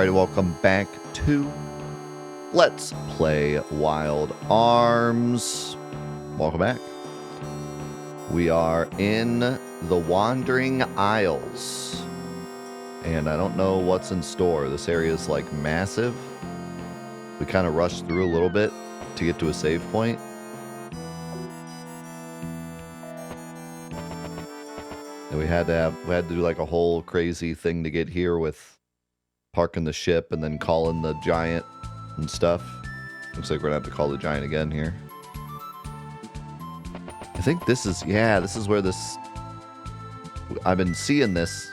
Alrighty, welcome back to Let's Play Wild Arms. Welcome back. We are in the Wandering Isles. And I don't know what's in store. This area is like massive. We kind of rushed through a little bit to get to a save point. And we had to do like a whole crazy thing to get here with parking the ship and then calling the giant and stuff. Looks like we're gonna have to call the giant again here. I think this is, yeah, this is where this... I've been seeing this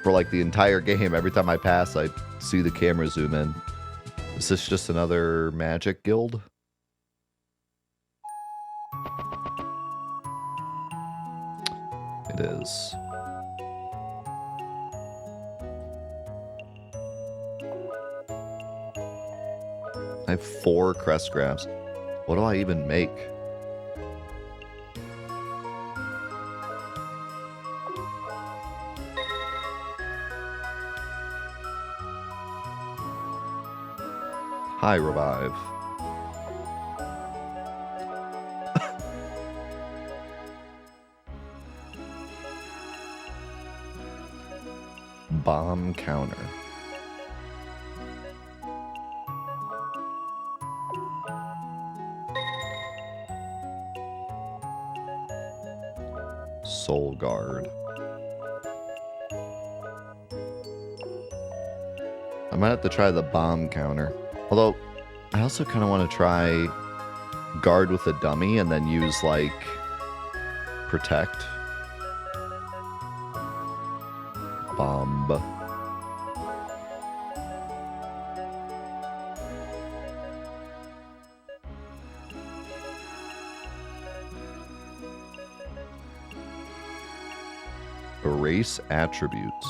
for like the entire game. Every time I pass, I see the camera zoom in. Is this just another magic guild? It is. I have 4 crest grabs. What do I even make? High revive. Bomb counter. Soul guard. I might have to try the bomb counter. Although, I also kind of want to try guard with a dummy and then use, like, protect. Bomb. Erase attributes.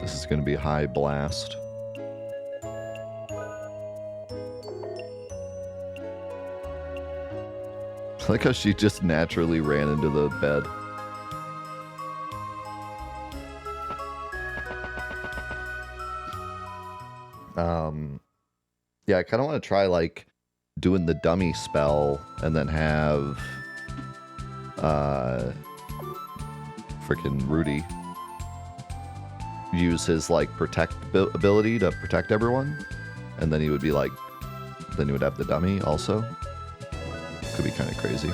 This is going to be high blast. I like how she just naturally ran into the bed. Yeah, I kind of want to try, like, doing the dummy spell and then have freaking Rudy use his like protect ability to protect everyone, and then he would be like, then he would have the dummy also. Could be kind of crazy.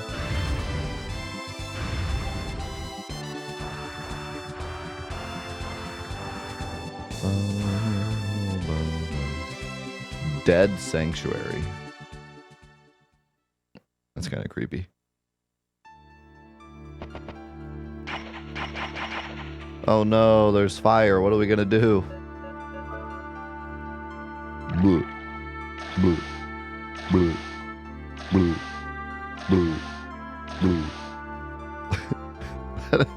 Dead Sanctuary. That's kind of creepy. Oh no, there's fire. What are we gonna do? Blue. Blue. Blue. Blue. Blue. Blue. That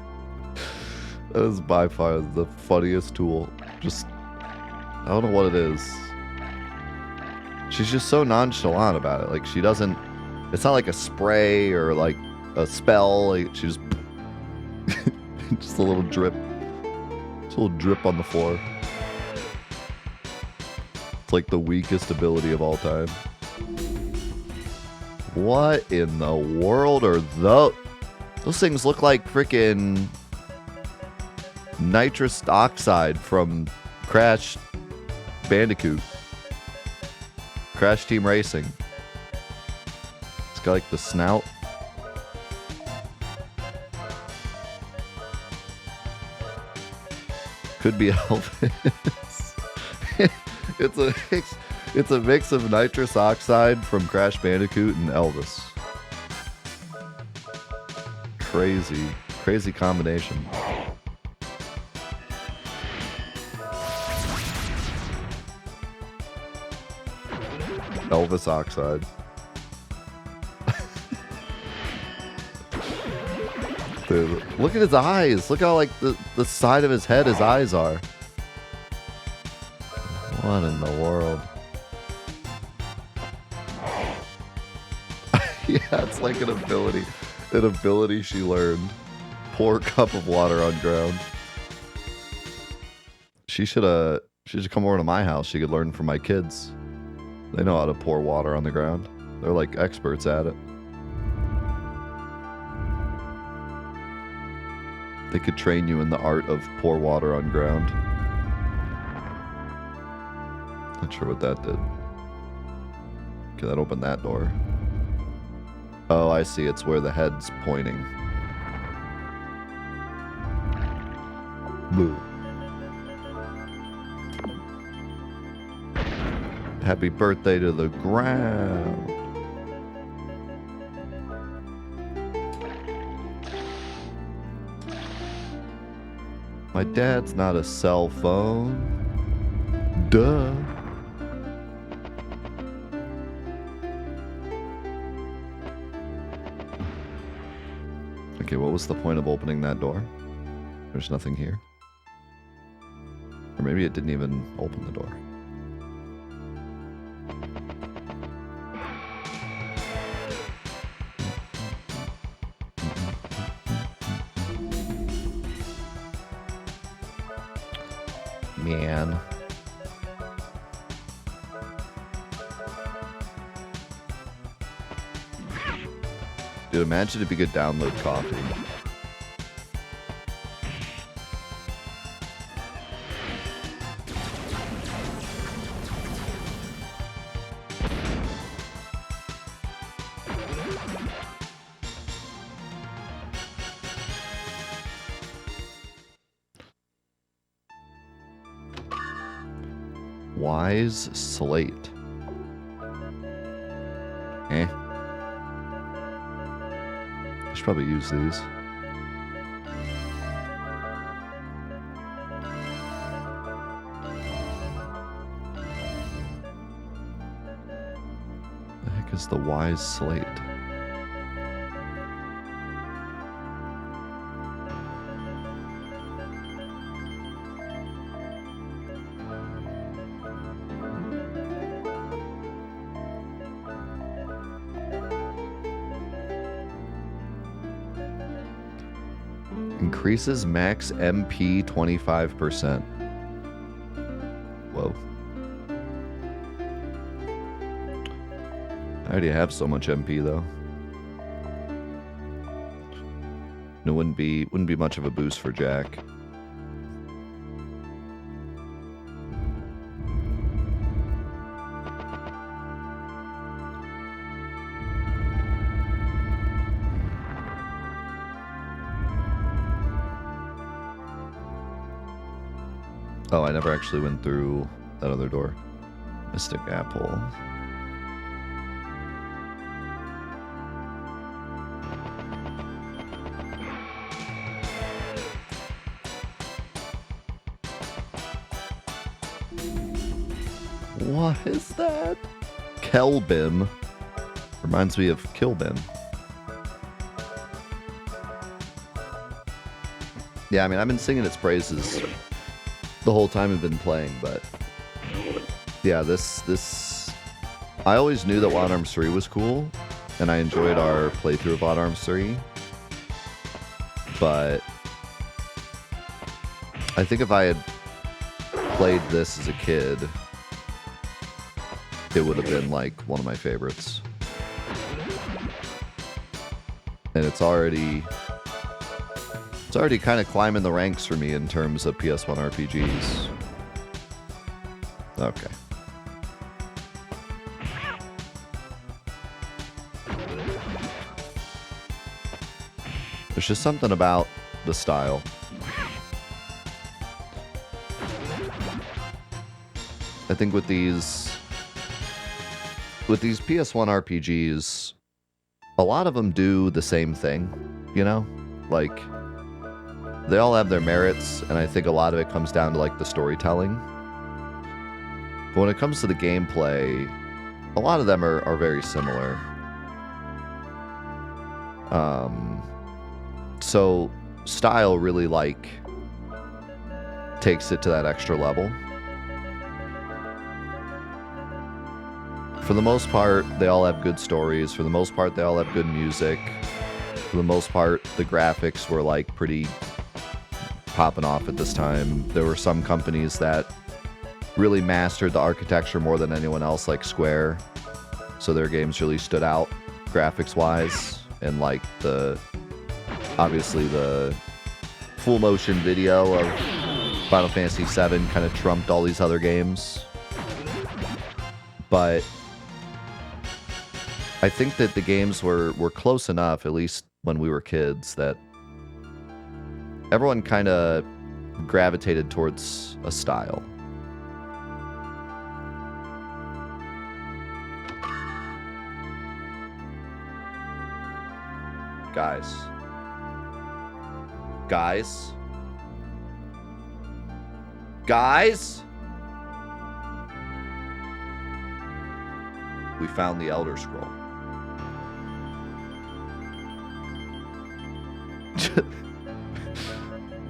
is by far the funniest tool. Just, I don't know what it is. She's just so nonchalant about it. Like, she doesn't... It's not like a spray or like a spell. Like, she just... just a little drip. Just a little drip on the floor. It's like the weakest ability of all time. What in the world are those? Those things look like freaking nitrous oxide from Crash Bandicoot. Crash Team Racing. It's got like the snout. Could be Elvis. It's a mix of nitrous oxide from Crash Bandicoot and Elvis. Crazy combination. Elvis oxide. Dude, look at his eyes. Look how like the side of his head his eyes are. What in the world? Yeah, it's like an ability she learned. Pour a cup of water on ground. She should come over to my house. She could learn from my kids. They know how to pour water on the ground. They're like experts at it. They could train you in the art of pour water on ground. Not sure what that did. Okay, that opened that door. Oh, I see. It's where the head's pointing. Boo. Happy birthday to the ground. My dad's not a cell phone. Duh. Okay, what was the point of opening that door? There's nothing here. Or maybe it didn't even open the door. Man. Dude, imagine if you could download coffee. Wise slate. Eh. I should probably use these. The heck is the wise slate? Increases max MP 25%. Whoa. I already have so much MP though. It wouldn't be much of a boost for Jack. Oh, I never actually went through that other door. Mystic Apple. What is that? Kelbin. Reminds me of Kilbin. Yeah, I mean, I've been singing its praises the whole time I've been playing, but yeah, this I always knew that Wild Arms 3 was cool, and I enjoyed our playthrough of Wild Arms 3, but I think if I had played this as a kid, it would have been like one of my favorites. And it's already kind of climbing the ranks for me in terms of PS1 RPGs. Okay. There's just something about the style. I think with these PS1 RPGs, a lot of them do the same thing, you know? Like, they all have their merits, and I think a lot of it comes down to, like, the storytelling. But when it comes to the gameplay, a lot of them are very similar. So, style really, like, takes it to that extra level. For the most part, they all have good stories. For the most part, they all have good music. For for the most part, the graphics were like pretty popping off at this time. There were some companies that really mastered the architecture more than anyone else, like Square. So their games really stood out graphics-wise, and like obviously the full motion video of Final Fantasy VII kind of trumped all these other games. But I think that the games were close enough, at least when we were kids, that everyone kind of gravitated towards a style. Guys. Guys? Guys? We found the Elder Scroll.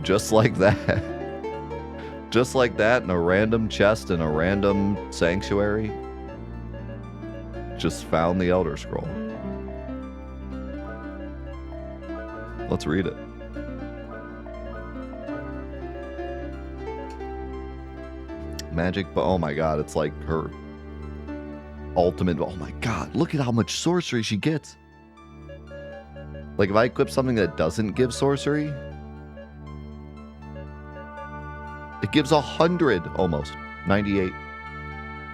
Just like that. Just like that, in a random chest in a random sanctuary. Just found the Elder Scroll. Let's read it. Magic, but oh my god, it's like her ultimate. Oh my god, look at how much sorcery she gets. Like, if I equip something that doesn't give sorcery, it gives 100 almost. 98.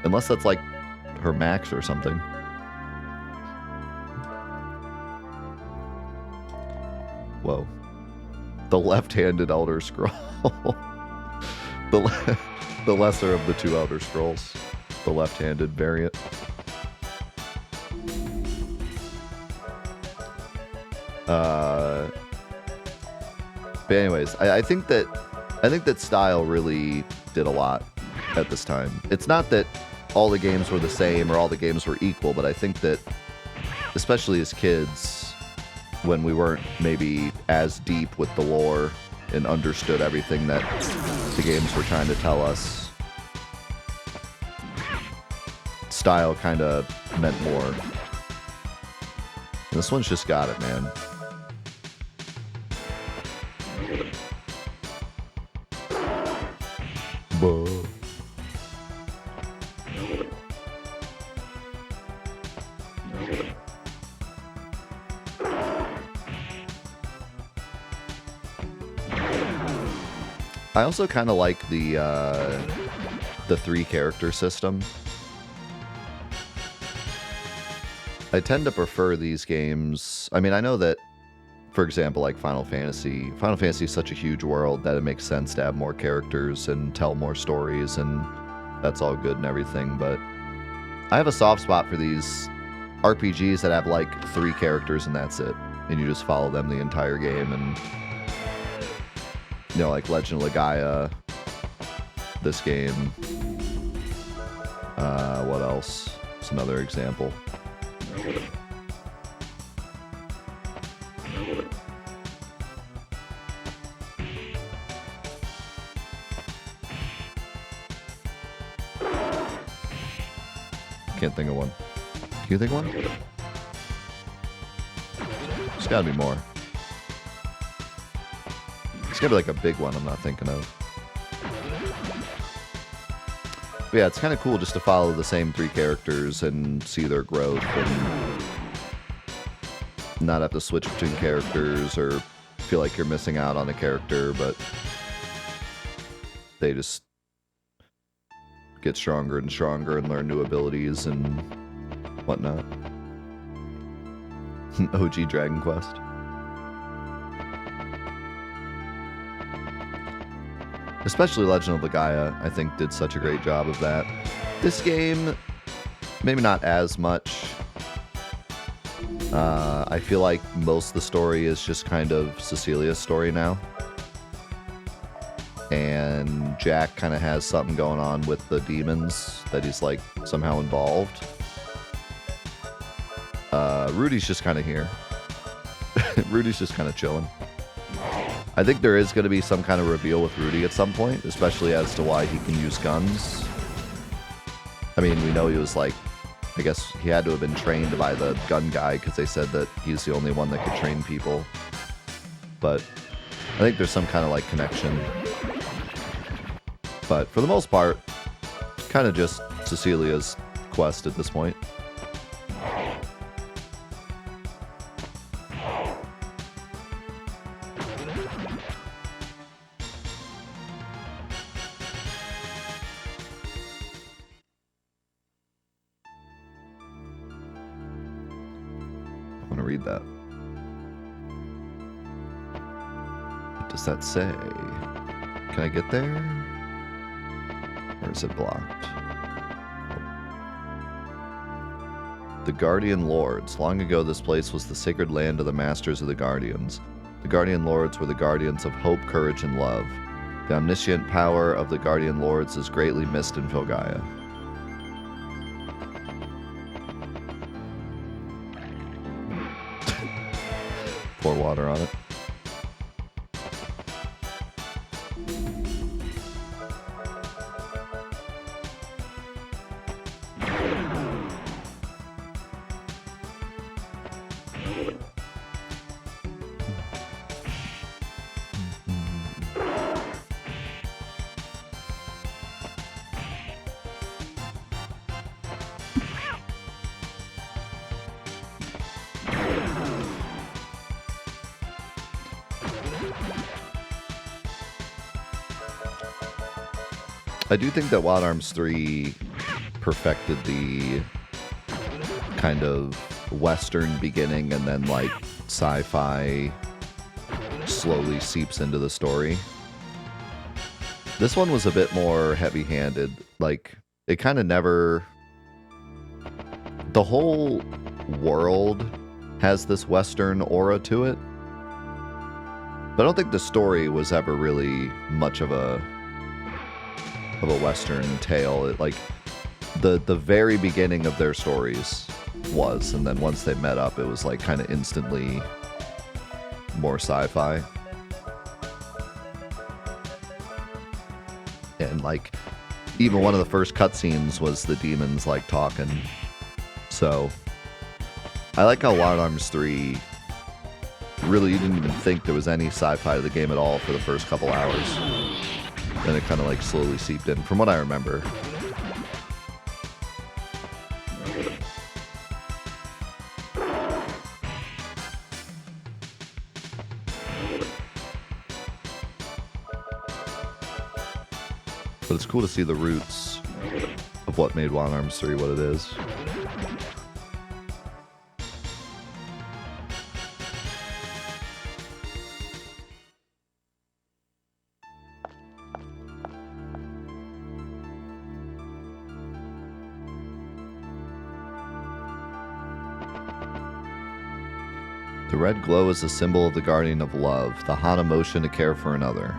Unless that's like her max or something. Whoa. The left-handed Elder Scroll. The lesser of the two Elder Scrolls. The left-handed variant. But anyways, I think that style really did a lot at this time. It's not that all the games were the same or all the games were equal, but I think that, especially as kids, when we weren't maybe as deep with the lore and understood everything that the games were trying to tell us, style kind of meant more. And this one's just got it, man. Whoa. I also kind of like the 3-character system. I tend to prefer these games. I mean, I know that, for example, like Final Fantasy is such a huge world that it makes sense to have more characters and tell more stories, and that's all good and everything, but I have a soft spot for these RPGs that have like 3 characters and that's it, and you just follow them the entire game. And you know, like Legend of Legaia, this game. What else? It's another example. Can't think of one. Can you think of one? There's gotta be more. It's gotta be like a big one I'm not thinking of. But yeah, it's kind of cool just to follow the same 3 characters and see their growth and not have to switch between characters or feel like you're missing out on a character, but they just get stronger and stronger and learn new abilities and whatnot. OG Dragon Quest. Especially Legend of Legaia, I think, did such a great job of that. This game, maybe not as much. I feel like most of the story is just kind of Cecilia's story now. And Jack kind of has something going on with the demons that he's like somehow involved. Rudy's just kind of here. Rudy's just kind of chilling. I think there is going to be some kind of reveal with Rudy at some point, especially as to why he can use guns. I mean, we know he was like I guess he had to have been trained by the gun guy because they said that he's the only one that could train people. But I think there's some kind of like connection. But for the most part, kind of just Cecilia's quest at this point. I want to read that. What does that say? Can I get there? Or is it blocked? The Guardian Lords. Long ago, this place was the sacred land of the Masters of the Guardians. The Guardian Lords were the guardians of hope, courage, and love. The omniscient power of the Guardian Lords is greatly missed in Filgaia. Pour water on it. I do think that Wild Arms 3 perfected the kind of Western beginning and then like sci-fi slowly seeps into the story. This one was a bit more heavy-handed. Like, it kind of never... The whole world has this Western aura to it. But I don't think the story was ever really much of a Western tale. It, like, the very beginning of their stories was, and then once they met up, it was like kind of instantly more sci-fi. And like, even one of the first cutscenes was the demons like talking. So I like how Wild Arms 3 really, you didn't even think there was any sci-fi to the game at all for the first couple hours. Then it kind of like slowly seeped in, from what I remember. But it's cool to see the roots of what made Wild Arms 3 what it is. The red glow is a symbol of the guardian of love, the hot emotion to care for another.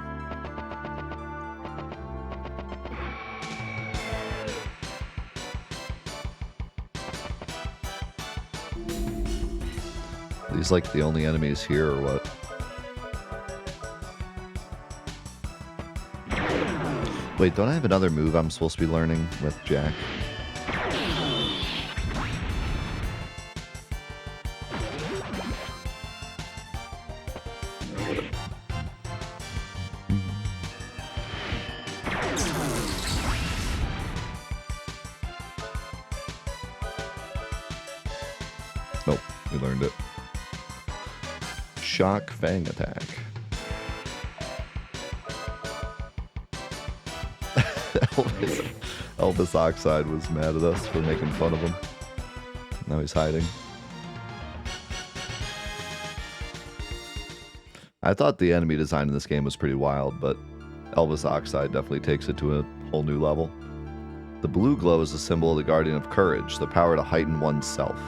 Are these like the only enemies here or what? Wait, don't I have another move I'm supposed to be learning with Jack? Nope, we learned it. Shock Fang Attack. Elvis Oxide was mad at us for making fun of him. Now he's hiding. I thought the enemy design in this game was pretty wild, but Elvis Oxide definitely takes it to a whole new level. The blue glow is a symbol of the guardian of courage, the power to heighten one's self.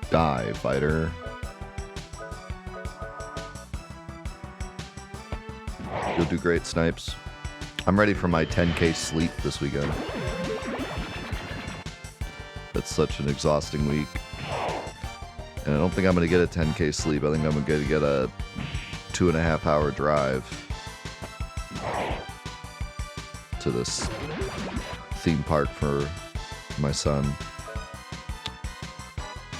Die, fighter. You'll do great, Snipes. I'm ready for my 10k sleep this weekend. such an exhausting week. And I don't think I'm going to get a 10K sleep. I think I'm going to get a 2.5 hour drive to this theme park for my son.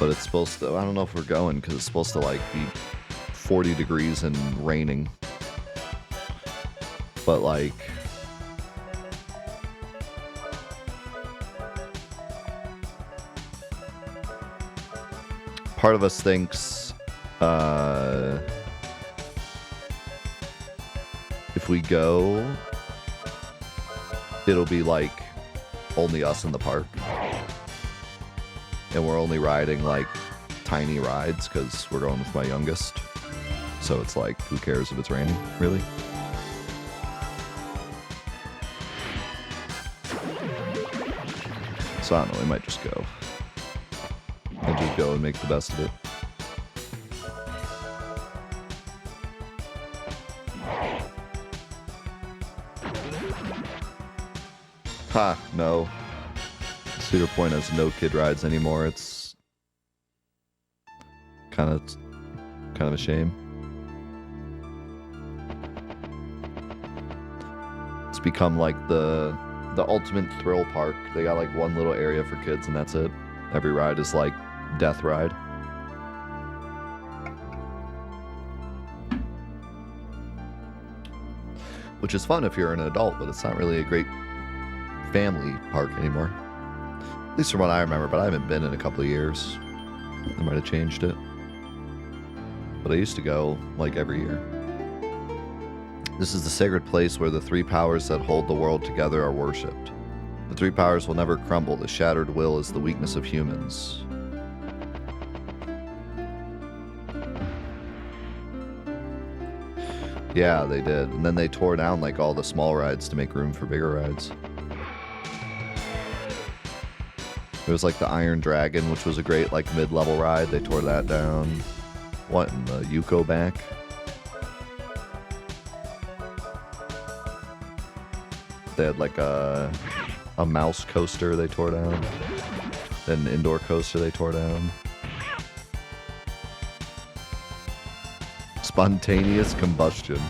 But it's supposed to, I don't know if we're going because it's supposed to like be 40 degrees and raining. But like, part of us thinks if we go, it'll be like only us in the park. And we're only riding like tiny rides because we're going with my youngest. So it's like, who cares if it's raining, really? So I don't know, we might just go. And just go and make the best of it. Ha, no. Cedar Point has no kid rides anymore. It's kind of a shame. It's become like the ultimate thrill park. They got like one little area for kids and that's it. Every ride is like death ride. Which is fun if you're an adult, but it's not really a great family park anymore. At least from what I remember, but I haven't been in a couple of years. They might have changed it. But I used to go like every year. This is the sacred place where the three powers that hold the world together are worshipped. The three powers will never crumble. The shattered will is the weakness of humans. Yeah, they did. And then they tore down like all the small rides to make room for bigger rides. There was like the Iron Dragon, which was a great like mid-level ride. They tore that down. What, in the Yuko back? They had like a mouse coaster they tore down. Then an indoor coaster they tore down. Spontaneous combustion.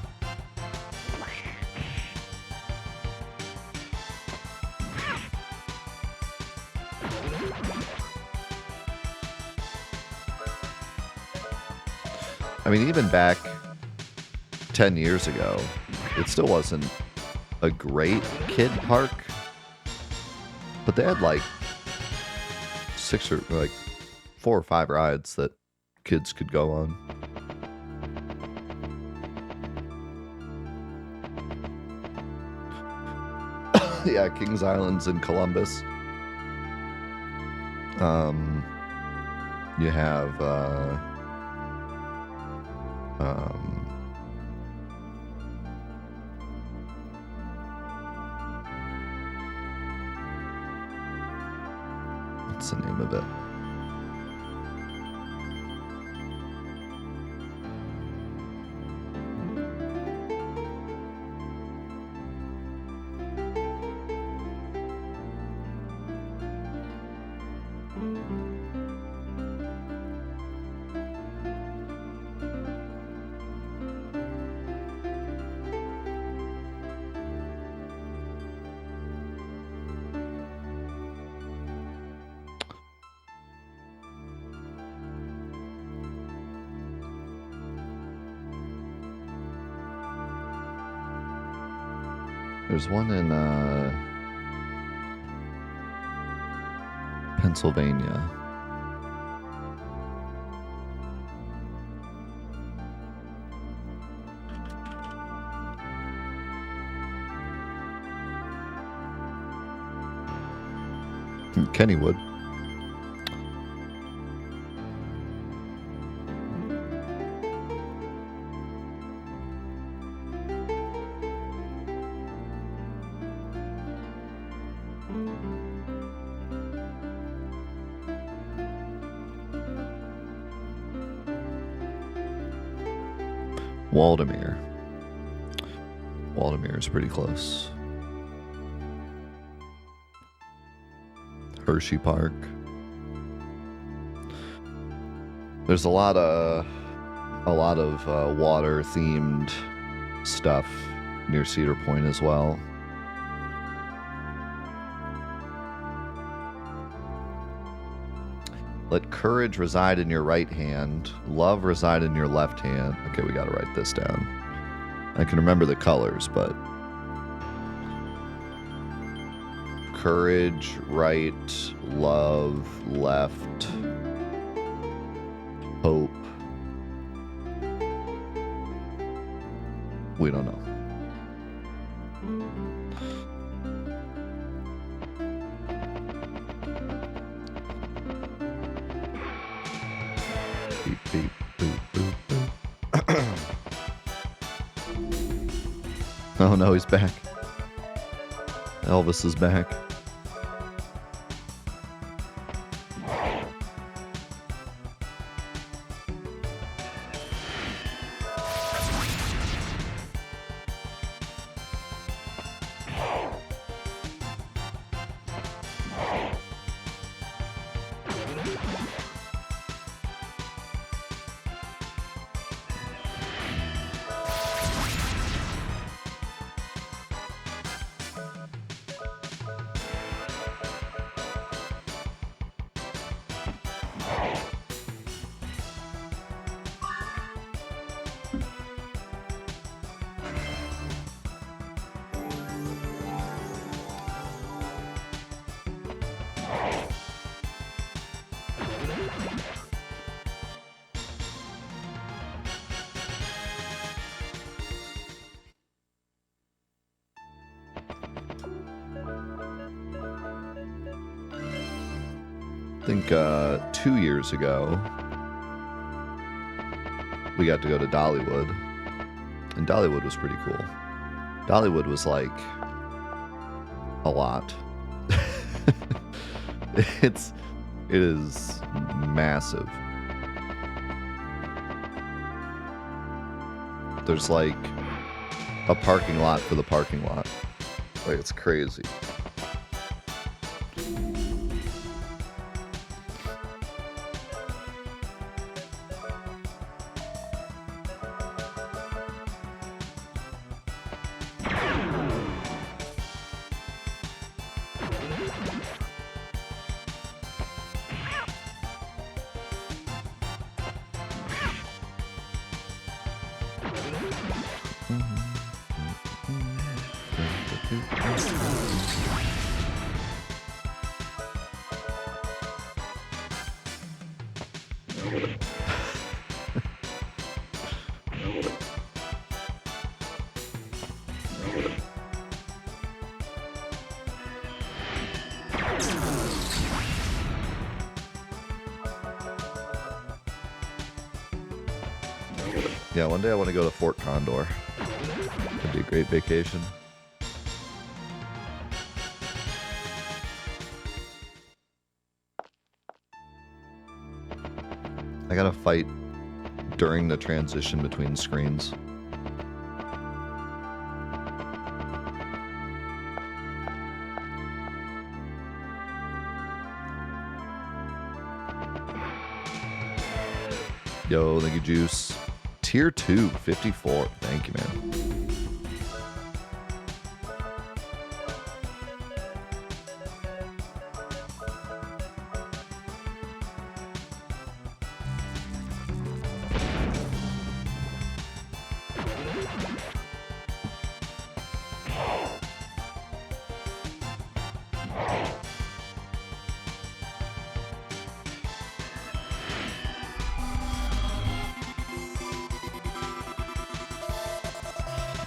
I mean, even back 10 years ago, it still wasn't a great kid park, but they had like 4 or 5 rides that kids could go on. Yeah, Kings Island's in Columbus. You have what's the name of it? There's one in Pennsylvania. Kennywood. Waldemere. Waldemere is pretty close. Hershey Park. There's a lot of water themed stuff near Cedar Point as well. Let courage reside in your right hand, love reside in your left hand. Okay, we gotta write this down. I can remember the colors, but courage, right, love, left, hope. We don't know. Beep, beep, boop, boop, boop. Oh no, he's back. Elvis is back. I think 2 years ago, we got to go to Dollywood, and Dollywood was pretty cool. Dollywood was like a lot. It is massive. There's like a parking lot for the parking lot. Like, it's crazy. Yeah, one day I want to go to Fort Condor. That'd be a great vacation. I gotta fight during the transition between screens. Yo, thank you, Juice. Tier 2, 54. Thank you, man.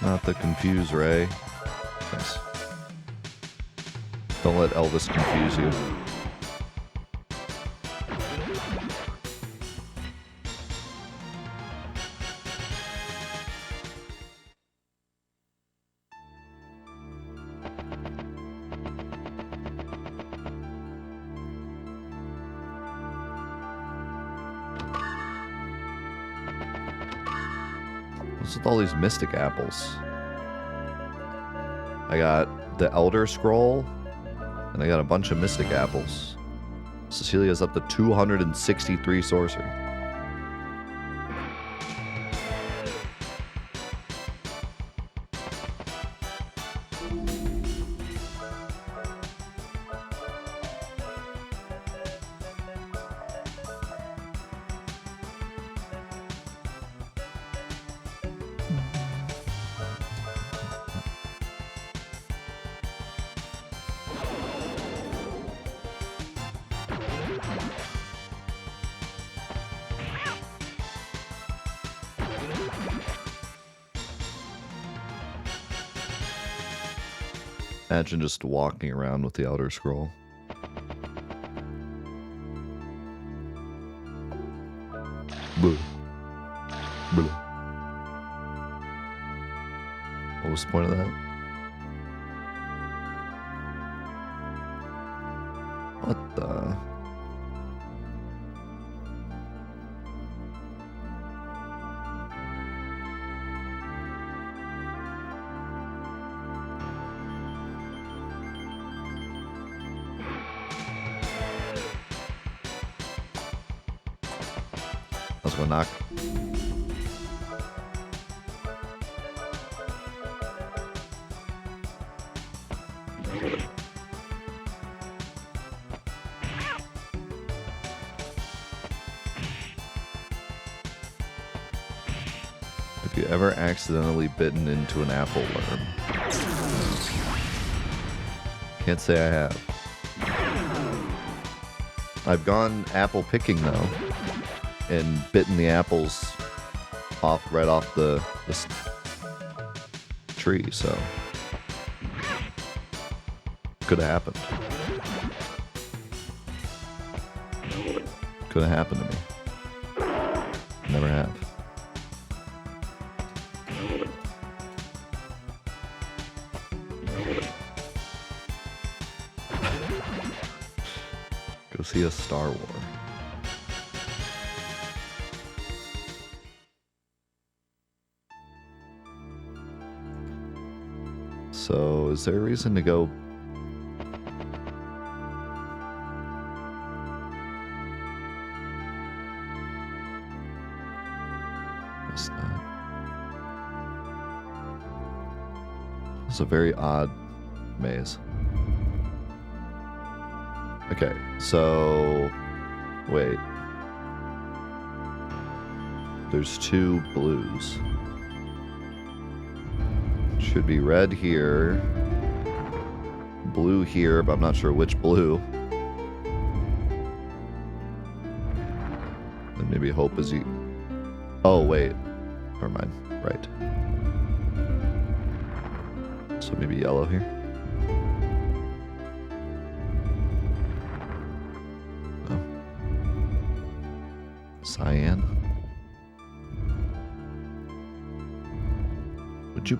Not the confuse Ray. Nice. Don't let Elvis confuse you. What's with all these mystic apples? I got the Elder Scroll, and I got a bunch of mystic apples. Cecilia's up to 263 sorcery. Imagine just walking around with the Elder Scroll. Blah. Blah. What was the point of that? What the? Let's go knock. Have you ever accidentally bitten into an apple worm? Can't say I have. I've gone apple picking though, and bitten the apples right off the tree, so could have happened. Could have happened to me. Never have. Go see a Star Wars. So, is there a reason to go? Guess not. It's a very odd maze. Okay, so wait. There's two blues. Should be red here, blue here, but I'm not sure which blue. And maybe hope is you. Oh wait, never mind. Right. So maybe yellow here. No. Cyan. Would you?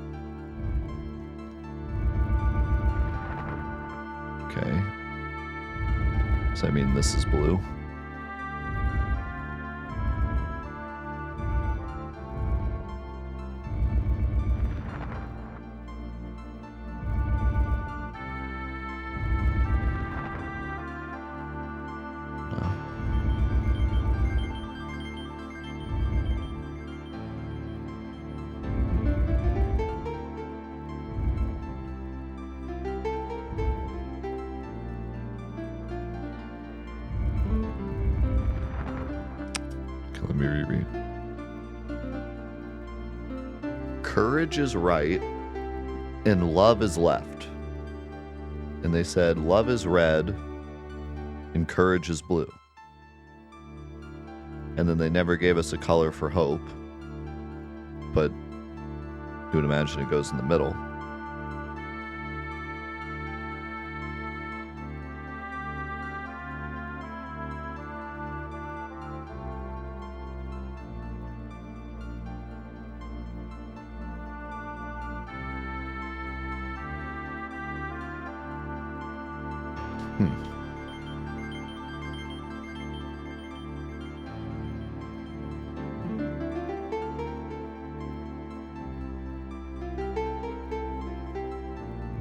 Okay. So I mean this is blue. Let me reread. Courage is right and love is left. And they said love is red and courage is blue. And then they never gave us a color for hope. But you would imagine it goes in the middle.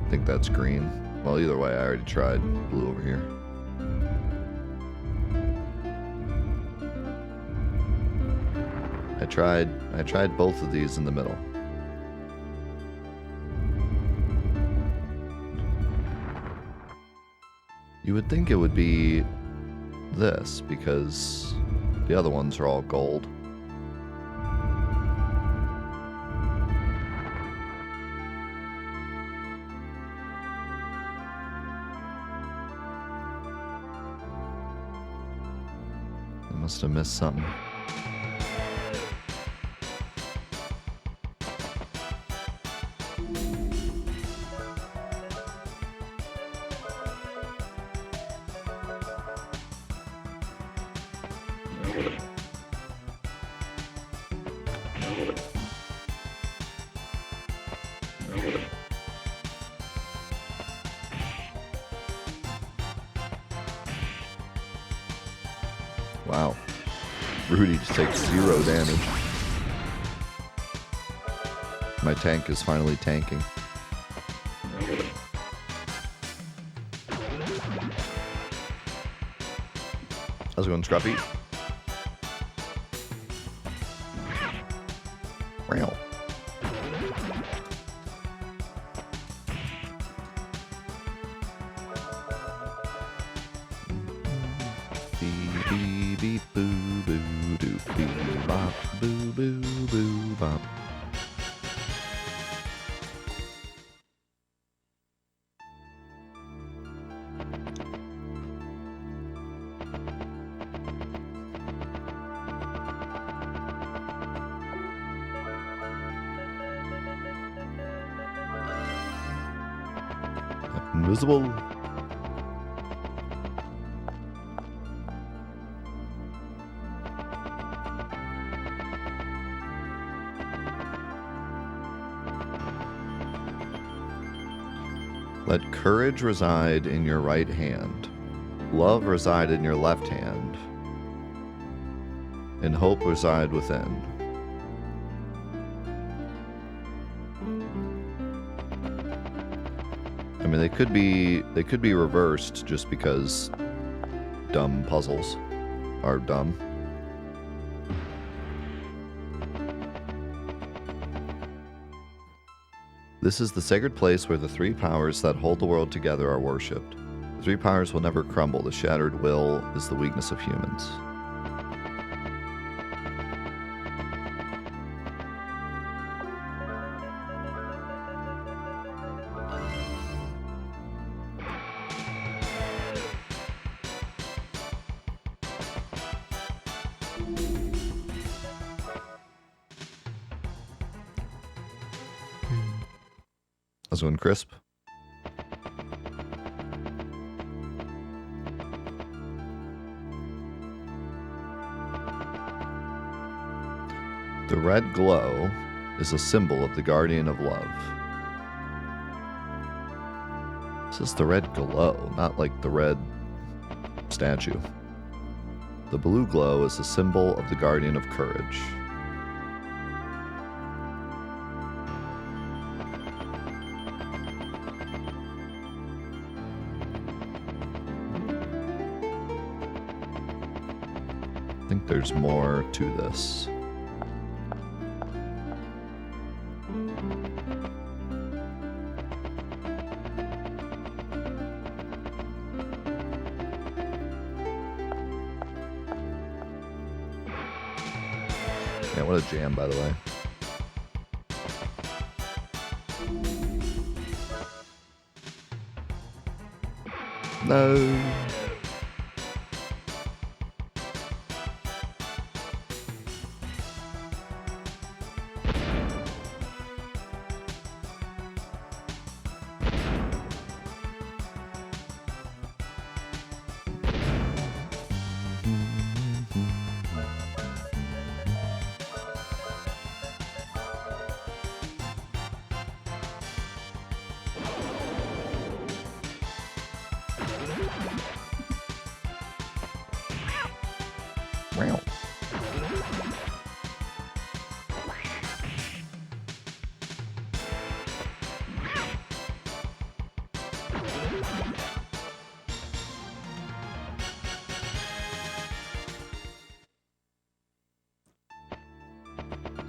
I think that's green. Well, either way, I already tried blue over here. I tried both of these in the middle. You would think it would be this because the other ones are all gold. I must have missed something. Wow. Rudy just takes 0 damage. My tank is finally tanking. How's it going, Scruffy? Wow. Beep, beep, boo, boo, doo, beep, bop, boo, boo, boo, bop. Invisible. Let courage reside in your right hand, love reside in your left hand, and hope reside within. I mean, they could be reversed just because dumb puzzles are dumb. This is the sacred place where the 3 powers that hold the world together are worshipped. The 3 powers will never crumble. The shattered will is the weakness of humans. How's it going, Crisp? The red glow is a symbol of the guardian of love. This is the red glow, not like the red statue. The blue glow is a symbol of the guardian of courage. I think there's more to this. Yeah, what a jam, by the way. No. Wow.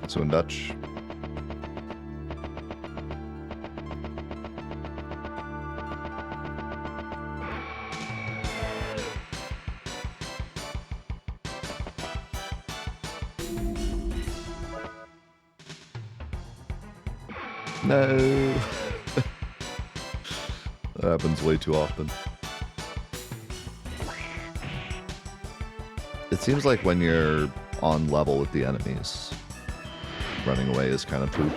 So in Dutch. No. That happens way too often. It seems like when you're on level with the enemies, running away is kind of poop.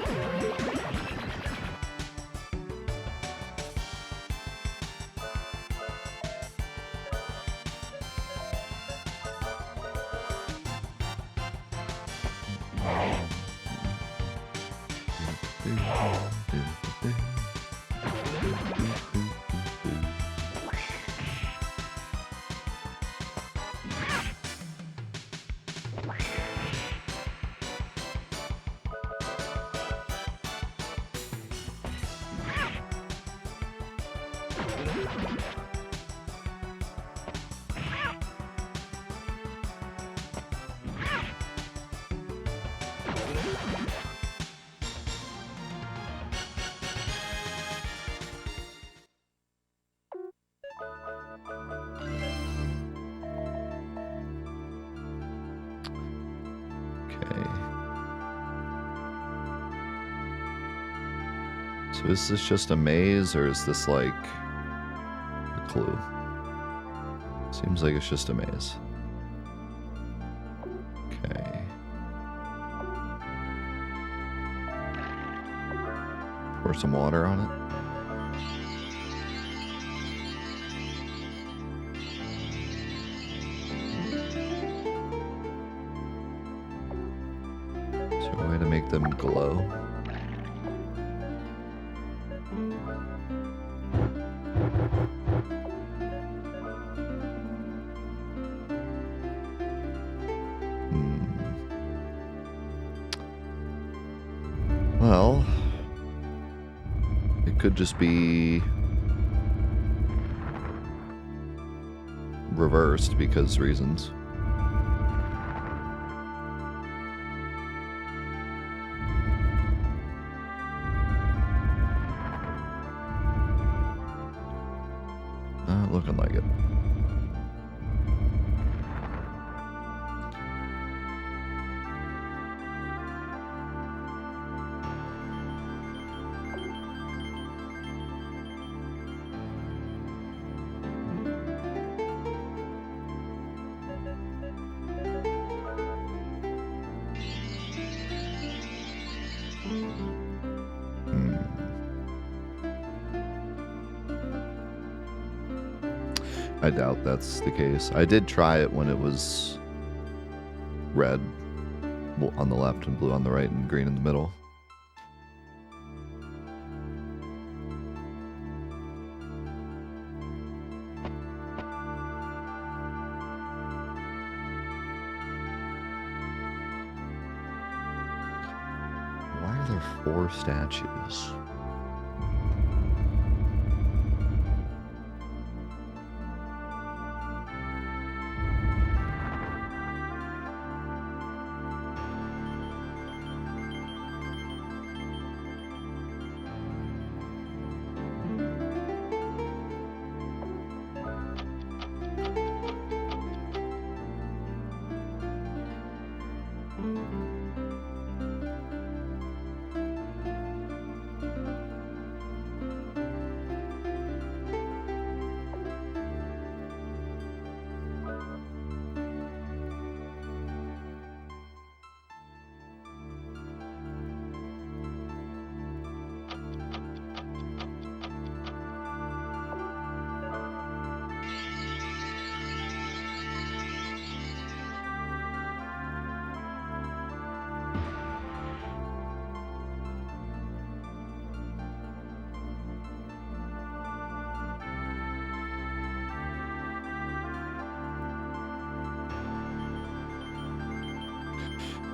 So is this just a maze, or is this like a clue? Seems like it's just a maze. Okay. Pour some water on it. Is there a way to make them glow? Well, it could just be reversed because reasons. Not looking like it. I doubt that's the case. I did try it when it was red on the left and blue on the right and green in the middle. Why are there 4 statues?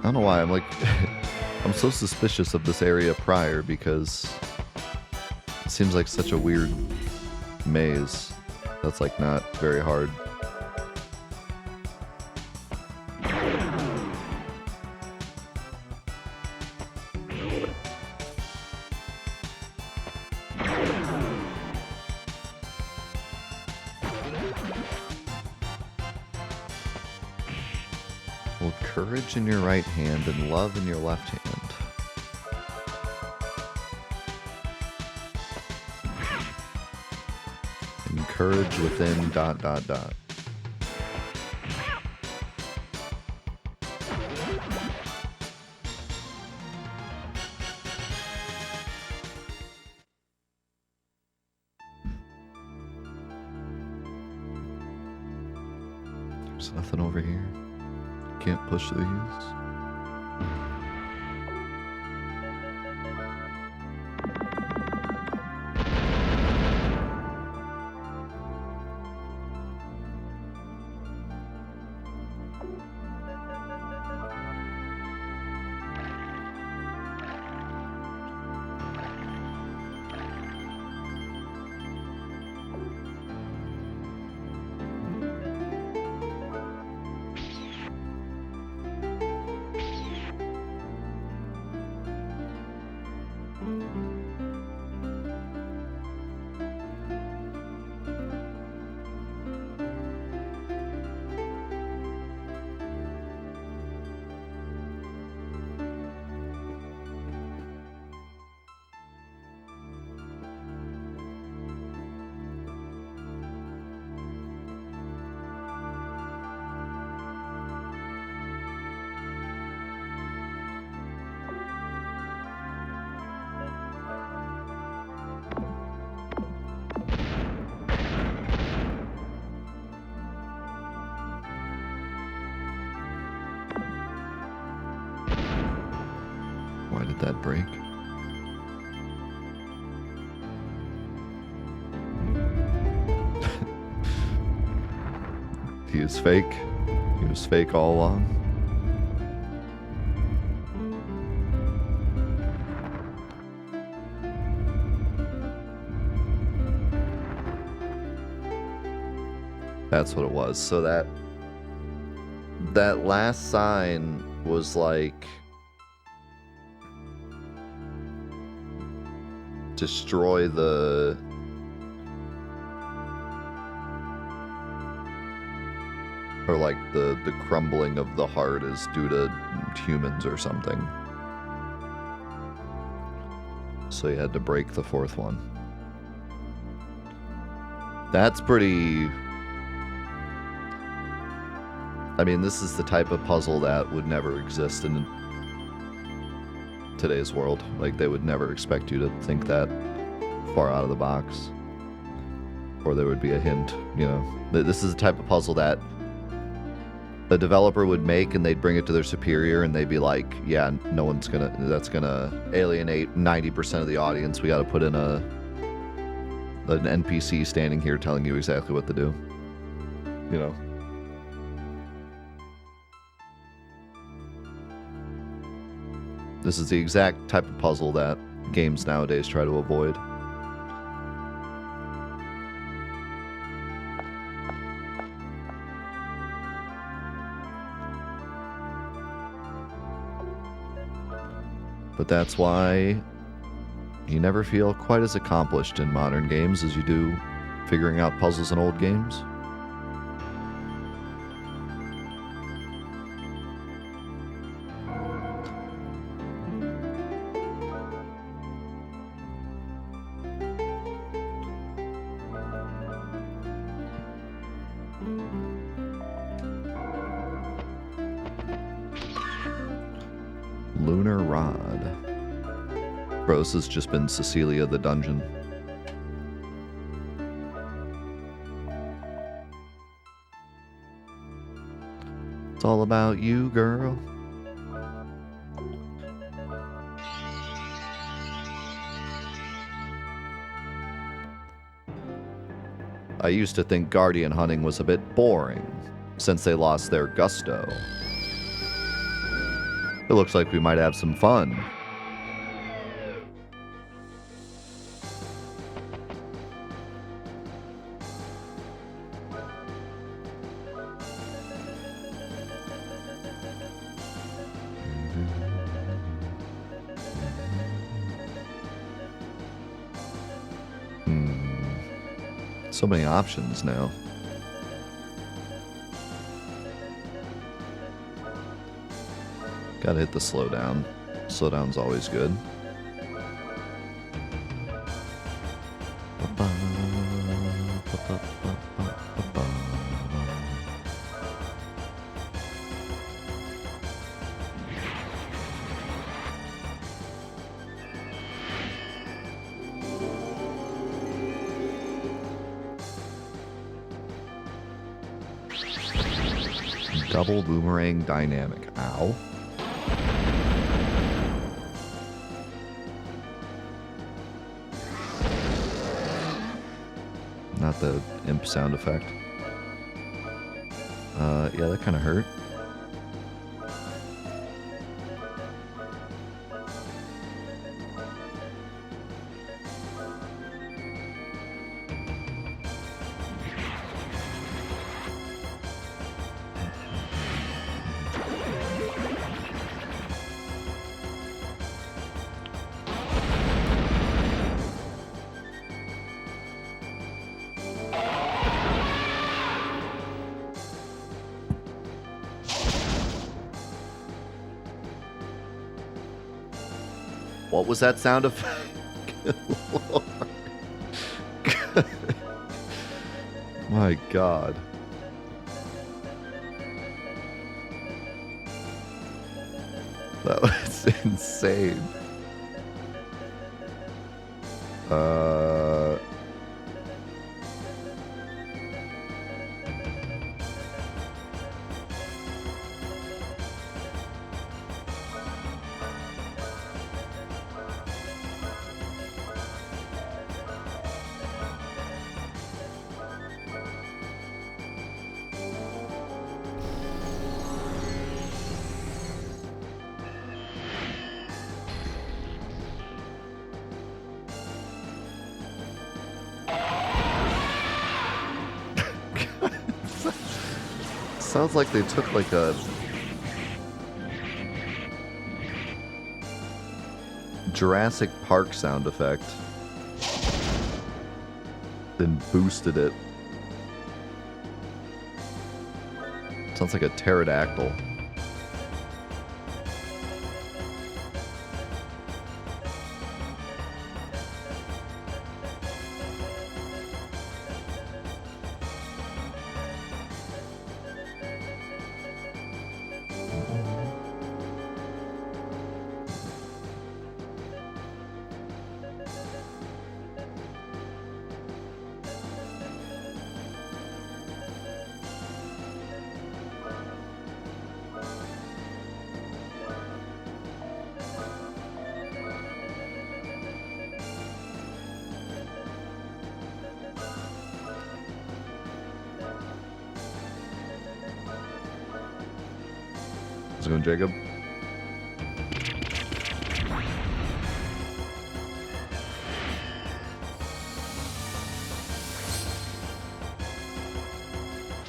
I don't know why I'm like I'm so suspicious of this area prior because it seems like such a weird maze that's like not very hard. Hold courage in your right hand and love in your left hand. And courage within ... There's nothing over here. Can't push these. Why did that break? He was fake. He was fake all along. That's what it was. So that last sign was like destroy the or like the crumbling of the heart is due to humans or something. So you had to break the fourth one. That's pretty... I mean, this is the type of puzzle that would never exist in today's world. Like, they would never expect you to think that far out of the box. Or there would be a hint, you know. This is the type of puzzle that a developer would make and they'd bring it to their superior and they'd be like, yeah, no one's gonna... That's gonna alienate 90% of the audience. We gotta put in an NPC standing here telling you exactly what to do. You know? This is the exact type of puzzle that games nowadays try to avoid. But that's why you never feel quite as accomplished in modern games as you do figuring out puzzles in old games. Lunar Rod. Bro, this has just been Cecilia the Dungeon. It's all about you, girl. I used to think guardian hunting was a bit boring, since they lost their gusto. It looks like we might have some fun. So many options now. Gotta hit the slowdown. Slowdown's always good. Double boomerang dynamic. Ow. Not the imp sound effect. Yeah, that kind of hurt. What was that sound effect? My God. That was insane. Sounds like they took like a Jurassic Park sound effect, then boosted it. Sounds like a pterodactyl. How's it going, Jacob?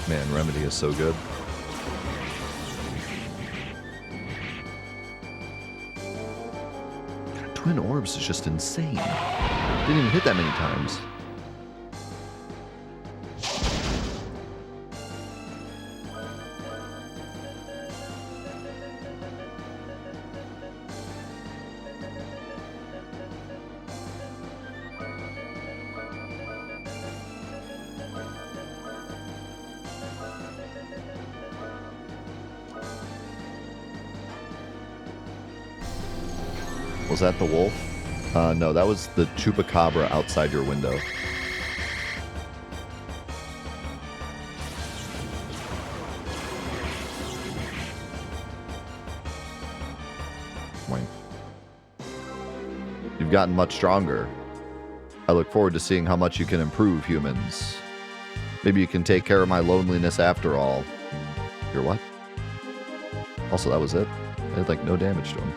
Man, Remedy is so good. God, Twin Orbs is just insane. Didn't even hit that many times. Was that the wolf? No, that was the chupacabra outside your window. Wait. You've gotten much stronger. I look forward to seeing how much you can improve, humans. Maybe you can take care of my loneliness after all. Your what? Also, that was it. I did like no damage to him.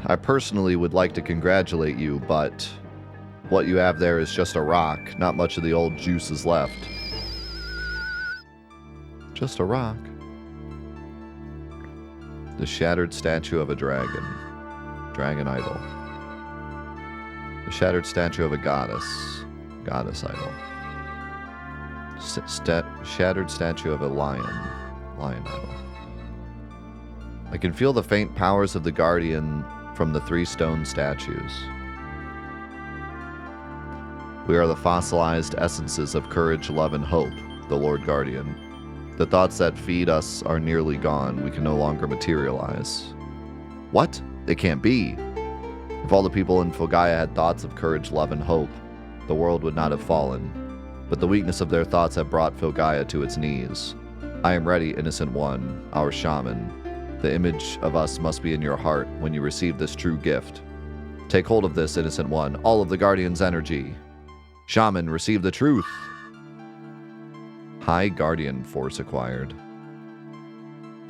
I personally would like to congratulate you, but what you have there is just a rock. Not much of the old juice is left. Just a rock. The shattered statue of a dragon. Dragon idol. The shattered statue of a goddess. Goddess idol. Shattered statue of a lion. Lion idol. I can feel the faint powers of the guardian from the 3 stone statues. We are the fossilized essences of courage, love, and hope, the Lord Guardian. The thoughts that feed us are nearly gone. We can no longer materialize. What? It can't be. If all the people in Filgaia had thoughts of courage, love, and hope, the world would not have fallen. But the weakness of their thoughts have brought Filgaia to its knees. I am ready, Innocent One, our shaman. The image of us must be in your heart when you receive this true gift. Take hold of this, Innocent One, all of the Guardian's energy. Shaman, receive the truth. High Guardian Force acquired.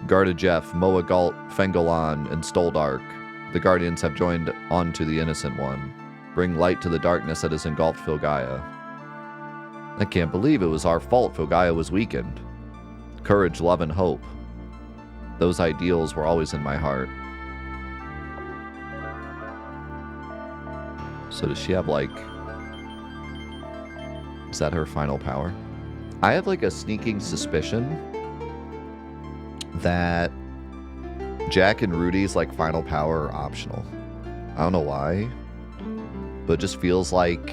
Garda-Jeff, Moa Galt, Fengolan, and Stoldark. The Guardians have joined onto the Innocent One. Bring light to the darkness that has engulfed Filgaia. I can't believe it was our fault Filgaia was weakened. Courage, love, and hope. Those ideals were always in my heart. So does she have, like... Is that her final power? I have, like, a sneaking suspicion that Jack and Rudy's, like, final power are optional. I don't know why. But it just feels like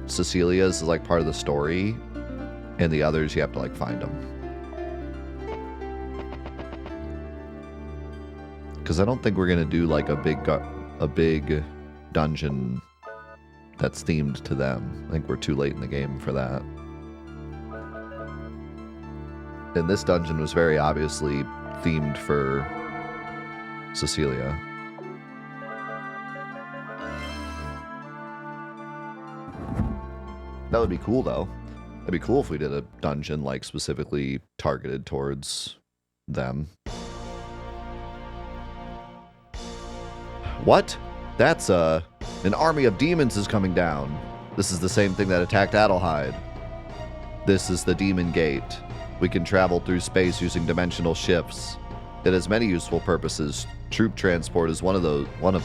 Cecilia's is, like, part of the story. And the others, you have to, like, find them. Because I don't think we're going to do, like, a big dungeon that's themed to them. I think we're too late in the game for that. And this dungeon was very obviously themed for Cecilia. That would be cool, though. It'd be cool if we did a dungeon, like, specifically targeted towards them. What? That's, an army of demons is coming down. This is the same thing that attacked Adelheid. This is the Demon Gate. We can travel through space using dimensional shifts. It has many useful purposes. Troop transport is one of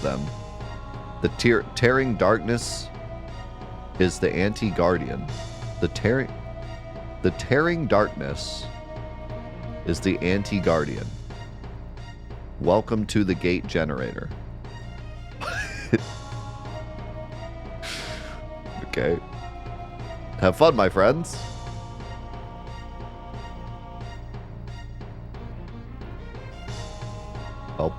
them. The Tearing Darkness is the anti-guardian. The Tearing Darkness is the anti-guardian. Welcome to the gate generator. Okay. Have fun, my friends. Oh,